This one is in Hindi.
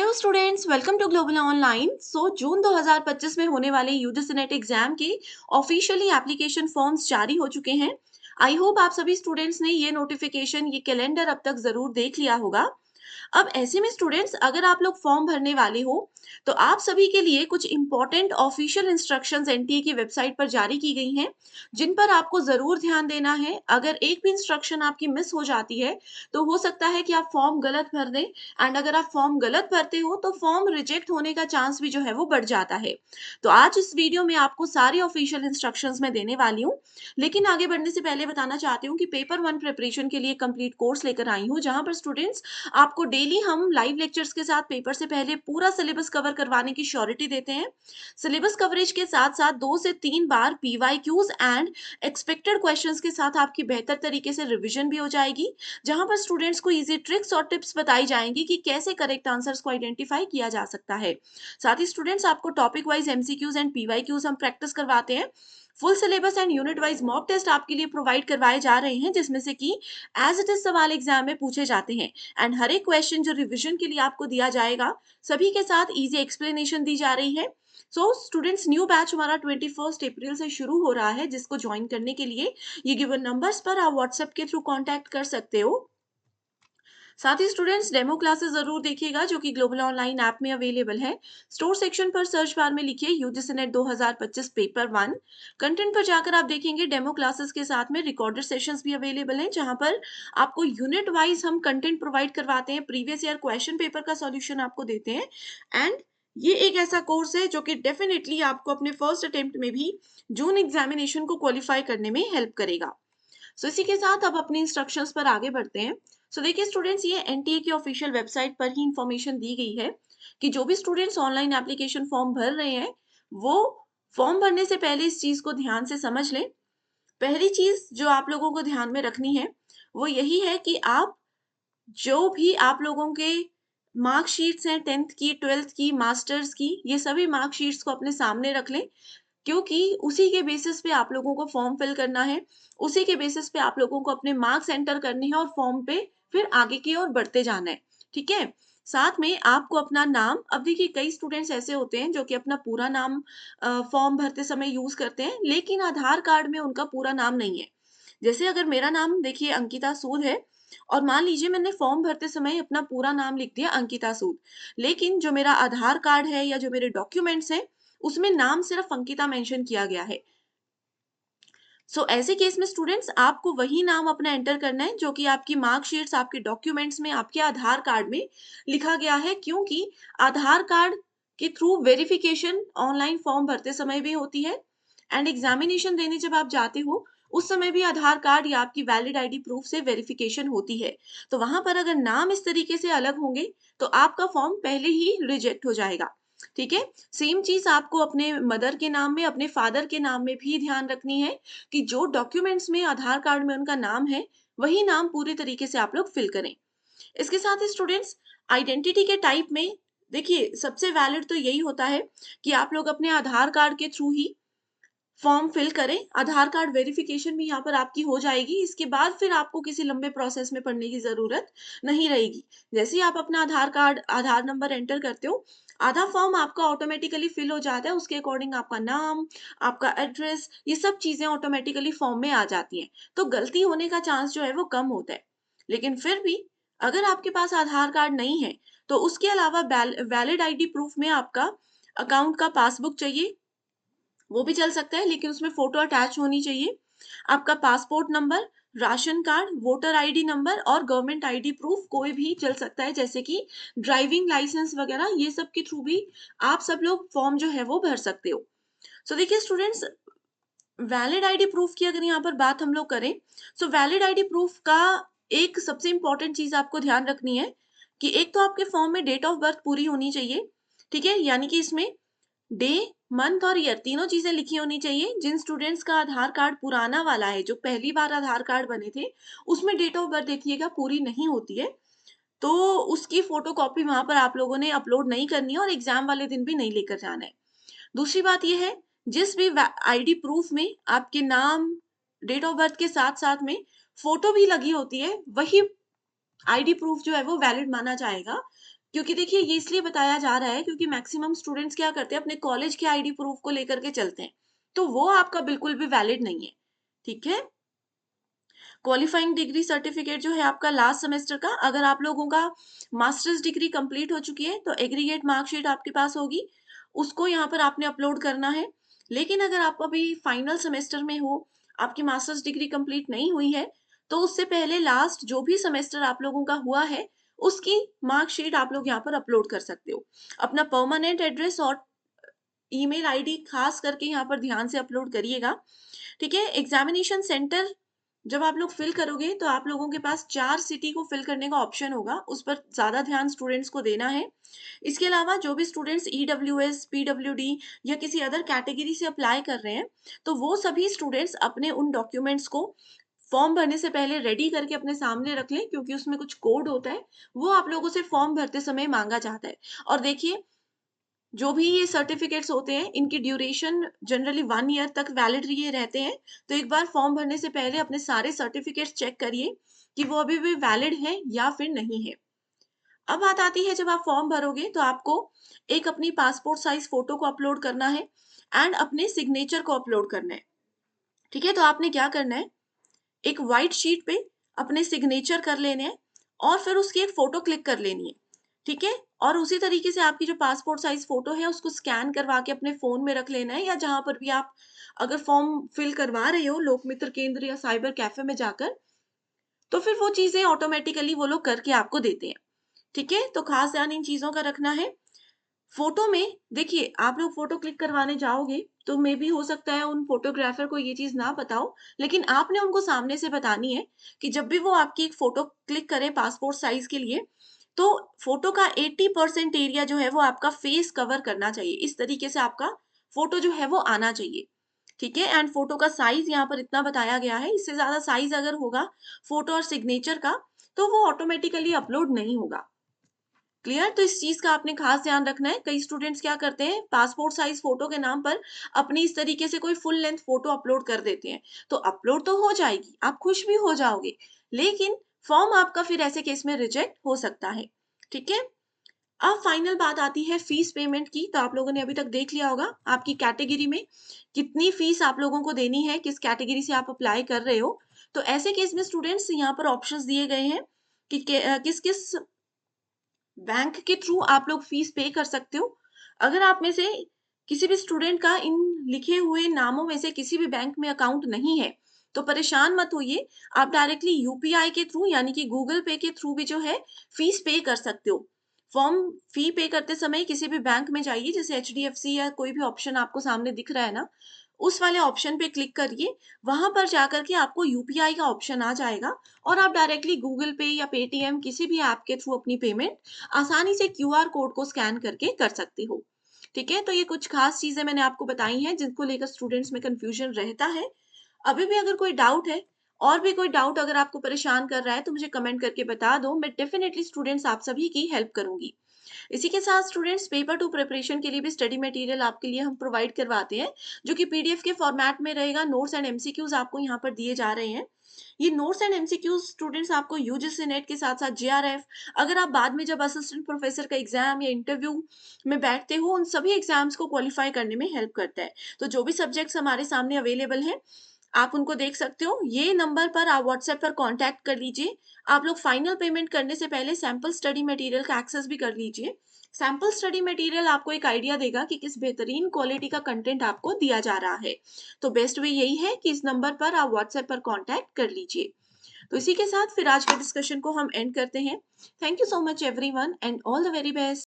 Hello students, welcome to global online. June 2025 में होने वाले यूजीसी नेट एग्जाम के ऑफिशियली एप्लीकेशन फॉर्म्स जारी हो चुके हैं। आई होप आप सभी स्टूडेंट्स ने ये नोटिफिकेशन, ये कैलेंडर अब तक जरूर देख लिया होगा। अब ऐसे में स्टूडेंट्स, अगर आप लोग फॉर्म भरने वाले हो तो आप सभी के लिए कुछ इंपॉर्टेंट ऑफिशियल इंस्ट्रक्शंस एनटीए की वेबसाइट पर जारी की गई हैं, जिन पर आपको जरूर ध्यान देना है। अगर एक भी इंस्ट्रक्शन आपकी मिस हो जाती है तो हो सकता है कि आप फॉर्म गलत भर दें, एंड अगर आप फॉर्म गलत भरते हो तो फॉर्म रिजेक्ट होने का चांस भी जो है वो बढ़ जाता है। तो आज इस वीडियो में आपको सारी ऑफिशियल इंस्ट्रक्शंस मैं देने वाली हूँ। लेकिन आगे बढ़ने से पहले बताना चाहती हूँ कि पेपर वन प्रिपरेशन के लिए कंप्लीट कोर्स लेकर आई हूँ, जहां पर स्टूडेंट्स आपको डेली हम लाइव लेक्चर्स के साथ पेपर से पहले पूरा सिलेबस कवर करवाने की श्योरिटी देते हैं। सिलेबस कवरेज के साथ साथ 2 से 3 बार पीवाईक्यूज एंड एक्सपेक्टेड क्वेश्चंस के साथ आपकी बेहतर तरीके से रिवीजन भी हो जाएगी, जहां पर स्टूडेंट्स को इजी ट्रिक्स और टिप्स बताई जाएंगी कि कैसे करेक्ट आंसर्स को आइडेंटिफाई किया जा सकता है। साथ ही स्टूडेंट्स, आपको topic wise MCQs and PYQs हम प्रैक्टिस करवाते हैं। Full syllabus and unit wise mock test आपके लिए प्रोवाइड करवाए जा रहे हैं, जिसमें से कि एज इट इज सवाल एग्जाम में पूछे जाते हैं। एंड हर एक क्वेश्चन जो रिवीजन के लिए आपको दिया जाएगा, सभी के साथ इजी एक्सप्लेनेशन दी जा रही है। स्टूडेंट्स, न्यू बैच हमारा 21 अप्रैल से शुरू हो रहा है, जिसको ज्वाइन करने के लिए ये गिवन नंबर्स पर आप व्हाट्सएप के थ्रू कांटेक्ट कर सकते हो। साथ ही स्टूडेंट्स, डेमो क्लासेस जरूर देखिएगा, जो कि ग्लोबल ऑनलाइन ऐप में अवेलेबल है। स्टोर सेक्शन पर सर्च बार में लिखिए UGC net 2025 paper one. Content पर जाकर आप देखेंगे डेमो क्लासेस के साथ में रिकॉर्डेड सेशंस भी अवेलेबल हैं, जहां पर आपको यूनिट वाइज हम कंटेंट प्रोवाइड करवाते हैं, प्रीवियस ईयर क्वेश्चन पेपर का सॉल्यूशन आपको देते हैं। एंड ये एक ऐसा कोर्स है जो कि डेफिनेटली आपको अपने फर्स्ट अटेम्प्ट में भी जून एग्जामिनेशन को क्वालिफाई करने में हेल्प करेगा। इसी के साथ अब अपने इंस्ट्रक्शंस पर आगे बढ़ते हैं। देखिए स्टूडेंट्स, ये एनटीए की ऑफिशियल वेबसाइट पर ही इंफॉर्मेशन दी गई है कि जो भी स्टूडेंट्स ऑनलाइन एप्लीकेशन फॉर्म भर रहे हैं, वो फॉर्म भरने से पहले इस चीज को ध्यान से समझ लें। पहली चीज जो आप लोगों को ध्यान में रखनी है वो यही है कि आप जो भी आप लोगों के मार्कशीट्स हैं, 10th की, 12th की, मास्टर्स की, ये सभी मार्कशीट्स को अपने सामने रख लें, क्योंकि उसी के बेसिस पे आप लोगों को फॉर्म फिल करना है। उसी के बेसिस पे आप लोगों को अपने मार्क्स एंटर करने हैं और फॉर्म पे फिर आगे की ओर बढ़ते जाना है। ठीक है। साथ में आपको अपना नाम, अब देखिए कई स्टूडेंट्स ऐसे होते हैं जो कि अपना पूरा नाम फॉर्म भरते समय यूज करते हैं, लेकिन आधार कार्ड में उनका पूरा नाम नहीं है। जैसे अगर मेरा नाम देखिए अंकिता सूद है, और मान लीजिए मैंने फॉर्म भरते समय अपना पूरा नाम लिख दिया अंकिता सूद, लेकिन जो मेरा आधार कार्ड है या जो मेरे डॉक्यूमेंट्स हैं, उसमें नाम सिर्फ अंकिता मेंशन किया गया है। ऐसे केस में स्टूडेंट्स, आपको वही नाम अपना एंटर करना है जो कि आपकी मार्कशीट्स, आपके डॉक्यूमेंट्स में, आपके आधार कार्ड में लिखा गया है, क्योंकि आधार कार्ड के थ्रू वेरिफिकेशन ऑनलाइन फॉर्म भरते समय भी होती है, एंड एग्जामिनेशन देने जब आप जाते हो उस समय भी आधार कार्ड या आपकी वैलिड आईडी प्रूफ से वेरिफिकेशन होती है। तो वहां पर अगर नाम इस तरीके से अलग होंगे तो आपका फॉर्म पहले ही रिजेक्ट हो जाएगा। ठीक है। सेम चीज आपको अपने मदर के नाम में, अपने फादर के नाम में भी ध्यान रखनी है कि जो डॉक्यूमेंट्स में, आधार कार्ड में उनका नाम है, वही नाम पूरी तरीके से आप लोग फिल करें। इसके साथ ही स्टूडेंट्स, आइडेंटिटी के टाइप में देखिए सबसे वैलिड तो यही होता है कि आप लोग अपने आधार कार्ड के थ्रू ही फॉर्म फिल करें। आधार कार्ड वेरिफिकेशन भी यहाँ पर आपकी हो जाएगी। इसके बाद फिर आपको किसी लंबे प्रोसेस में पढ़ने की जरूरत नहीं रहेगी। जैसे ही आप अपना आधार कार्ड, आधार नंबर एंटर करते हो, आधा फॉर्म आपका ऑटोमेटिकली फिल हो जाता है। उसके अकॉर्डिंग आपका नाम, आपका एड्रेस, ये सब चीजें ऑटोमेटिकली फॉर्म में आ जाती हैं। तो गलती होने का चांस जो है वो कम होता है। लेकिन फिर भी अगर आपके पास आधार कार्ड नहीं है तो उसके अलावा वैलिड आईडी प्रूफ में आपका अकाउंट का पासबुक चाहिए, वो भी चल सकता है, लेकिन उसमें फोटो अटैच होनी चाहिए। आपका passport number, ration card, voter ID number और गवर्नमेंट आईडी प्रूफ कोई भी चल सकता है, जैसे कि ड्राइविंग लाइसेंस वगैरह, ये सब के थ्रू भी आप सब लोग फॉर्म जो है वो भर सकते हो। देखिए स्टूडेंट्स, वैलिड आईडी प्रूफ की अगर यहाँ पर बात हम लोग करें, वैलिड आईडी प्रूफ का एक सबसे इंपॉर्टेंट चीज आपको ध्यान रखनी है कि एक तो आपके फॉर्म में डेट ऑफ बर्थ पूरी होनी चाहिए। ठीक है, यानी कि इसमें डे, मंथ और ईयर तीनों चीजें लिखी होनी चाहिए। जिन स्टूडेंट्स का आधार कार्ड पुराना वाला है, जो पहली बार आधार कार्ड बने थे, उसमें डेट ऑफ बर्थ देखिएगा पूरी नहीं होती है, तो उसकी फोटो कॉपी वहां पर आप लोगों ने अपलोड नहीं करनी है और एग्जाम वाले दिन भी नहीं लेकर जाना है। दूसरी बात यह है, जिस भी आईडी प्रूफ में आपके नाम, डेट ऑफ बर्थ के साथ साथ में फोटो भी लगी होती है, वही आईडी प्रूफ जो है वो वैलिड माना जाएगा, क्योंकि देखिए ये इसलिए बताया जा रहा है क्योंकि मैक्सिमम स्टूडेंट्स क्या करते हैं, अपने कॉलेज के आईडी प्रूफ को लेकर के चलते हैं, तो वो आपका बिल्कुल भी वैलिड नहीं है। ठीक है? क्वालिफाइंग डिग्री सर्टिफिकेट जो है आपका लास्ट सेमेस्टर का, अगर आप लोगों का मास्टर्स डिग्री कंप्लीट हो चुकी है तो एग्रीगेट मार्कशीट आपके पास होगी, उसको यहाँ पर आपने अपलोड करना है। लेकिन अगर आप अभी फाइनल सेमेस्टर में हो, आपकी मास्टर्स डिग्री कंप्लीट नहीं हुई है, तो उससे पहले लास्ट जो भी सेमेस्टर आप लोगों का हुआ है, उसकी मार्कशीट आप लोग यहाँ पर अपलोड कर सकते हो। अपना परमानेंट एड्रेस और ईमेल आईडी खास करके यहाँ पर ध्यान से अपलोड करिएगा। ठीक है? एग्जामिनेशन सेंटर जब आप लोग फिल करोगे तो आप लोगों के पास 4 सिटी को फिल करने का ऑप्शन होगा, उस पर ज़्यादा ध्यान स्टूडेंट्स को देना है। इसके अलावा जो भी स्टूडेंट्स ईडब्ल्यूएस, पीडब्ल्यूडी या किसी अदर कैटेगरी से अप्लाई कर रहे हैं, तो वो सभी स्टूडेंट्स अपने उन डॉक्यूमेंट्स को फॉर्म भरने से पहले रेडी करके अपने सामने रख लें, क्योंकि उसमें कुछ कोड होता है, वो आप लोगों से फॉर्म भरते समय माँगा जाता है। और देखिए, जो भी ये सर्टिफिकेट्स होते हैं, इनकी ड्यूरेशन जनरली 1 ईयर तक वैलिड ये रहते हैं। तो एक बार फॉर्म भरने से पहले अपने सारे सर्टिफिकेट्स चेक करिए कि वो अभी भी वैलिड हैं या फिर नहीं है। अब बात आती है, जब आप फॉर्म भरोगे तो आपको एक अपनी पासपोर्ट साइज फोटो को अपलोड करना है एंड अपने सिग्नेचर को अपलोड करना है। ठीक है? तो आपने क्या करना है, एक व्हाइट शीट पे अपने सिग्नेचर कर लेने हैं और फिर उसकी एक फोटो क्लिक कर लेनी है। ठीक है? और उसी तरीके से आपकी जो पासपोर्ट साइज फोटो है उसको स्कैन करवा के अपने फोन में रख लेना है, या जहां पर भी आप अगर फॉर्म फिल करवा रहे हो, लोक मित्र केंद्र या साइबर कैफे में जाकर, तो फिर वो चीजें ऑटोमेटिकली वो लोग करके आपको देते हैं। ठीक है? तो खास ध्यान इन चीजों का रखना है। फोटो में देखिए, आप लोग फोटो क्लिक करवाने जाओगे तो मे बी हो सकता है उन फोटोग्राफर को ये चीज ना पता हो, लेकिन आपने उनको सामने से बतानी है कि जब भी वो आपकी एक फोटो क्लिक करें पासपोर्ट साइज के लिए, तो फोटो का 80% एरिया जो है वो आपका फेस कवर करना चाहिए। इस तरीके से आपका फोटो जो है वो आना चाहिए। ठीक है? एंड फोटो का साइज यहाँ पर इतना बताया गया है, इससे ज्यादा साइज अगर होगा फोटो और सिग्नेचर का, तो वो ऑटोमेटिकली अपलोड नहीं होगा। क्लियर? तो इस चीज का आपने खास ध्यान रखना है। कई स्टूडेंट्स क्या करते हैं, पासपोर्ट साइज फोटो के नाम पर अपनी इस तरीके से कोई फुल लेंथ फोटो अपलोड कर देते हैं। तो अपलोड तो हो जाएगी, आप खुश भी हो जाओगे, लेकिन फॉर्म आपका फिर ऐसे केस में रिजेक्ट हो सकता है। ठीक है? अब फाइनल बात आती है फीस पेमेंट की। तो आप लोगों ने अभी तक देख लिया होगा आपकी कैटेगरी में कितनी फीस आप लोगों को देनी है, किस कैटेगरी से आप अप्लाई कर रहे हो। तो ऐसे केस में स्टूडेंट्स यहाँ पर ऑप्शंस दिए गए हैं कि किस किस बैंक के थ्रू आप लोग फीस पे कर सकते हो। अगर आप में से किसी भी स्टूडेंट का इन लिखे हुए नामों में से किसी भी बैंक में अकाउंट नहीं है, तो परेशान मत होइए। आप डायरेक्टली यूपीआई के थ्रू यानी कि गूगल पे के थ्रू भी जो है फीस पे कर सकते हो। फॉर्म फी पे करते समय किसी भी बैंक में जाइए, जैसे एचडीएफसी या कोई भी ऑप्शन आपको सामने दिख रहा है ना, उस वाले ऑप्शन पे क्लिक करिए। वहां पर जाकर के आपको यूपीआई का ऑप्शन आ जाएगा और आप डायरेक्टली गूगल पे या पेटीएम किसी भी ऐप के थ्रू अपनी पेमेंट आसानी से क्यूआर कोड को स्कैन करके कर सकते हो। ठीक है? तो ये कुछ खास चीजें मैंने आपको बताई हैं जिनको लेकर स्टूडेंट्स में कंफ्यूजन रहता है। अभी भी अगर कोई डाउट है, और भी कोई डाउट अगर आपको परेशान कर रहा है, तो मुझे कमेंट करके बता दो। मैं डेफिनेटली स्टूडेंट्स आप सभी की हेल्प करूंगी। इसी के साथ स्टूडेंट्स, पेपर टू प्रिपरेशन के लिए भी स्टडी मटेरियल आपके लिए हम प्रोवाइड करवाते हैं, जो कि पीडीएफ के फॉर्मेट में रहेगा। नोट्स एंड एमसीक्यूज आपको यहाँ पर दिए जा रहे हैं। ये नोट्स एंड एमसीक्यूज स्टूडेंट्स आपको यूजीसी नेट के साथ साथ जेआरएफ, अगर आप बाद में जब असिस्टेंट प्रोफेसर का एग्जाम या इंटरव्यू में बैठते हो, उन सभी एग्जाम्स को क्वालिफाई करने में हेल्प करता है। तो जो भी सब्जेक्ट्स हमारे सामने अवेलेबल हैं, आप उनको देख सकते हो। ये नंबर पर आप व्हाट्सएप पर कांटेक्ट कर लीजिए। आप लोग फाइनल पेमेंट करने से पहले सैंपल स्टडी मटेरियल का एक्सेस भी कर लीजिए। सैंपल स्टडी मटेरियल आपको एक आइडिया देगा कि किस बेहतरीन क्वालिटी का कंटेंट आपको दिया जा रहा है। तो बेस्ट वे यही है कि इस नंबर पर आप व्हाट्सएप पर कांटेक्ट कर लीजिए। तो इसी के साथ फिर आज के डिस्कशन को हम एंड करते हैं। Thank you so much everyone and all the very best.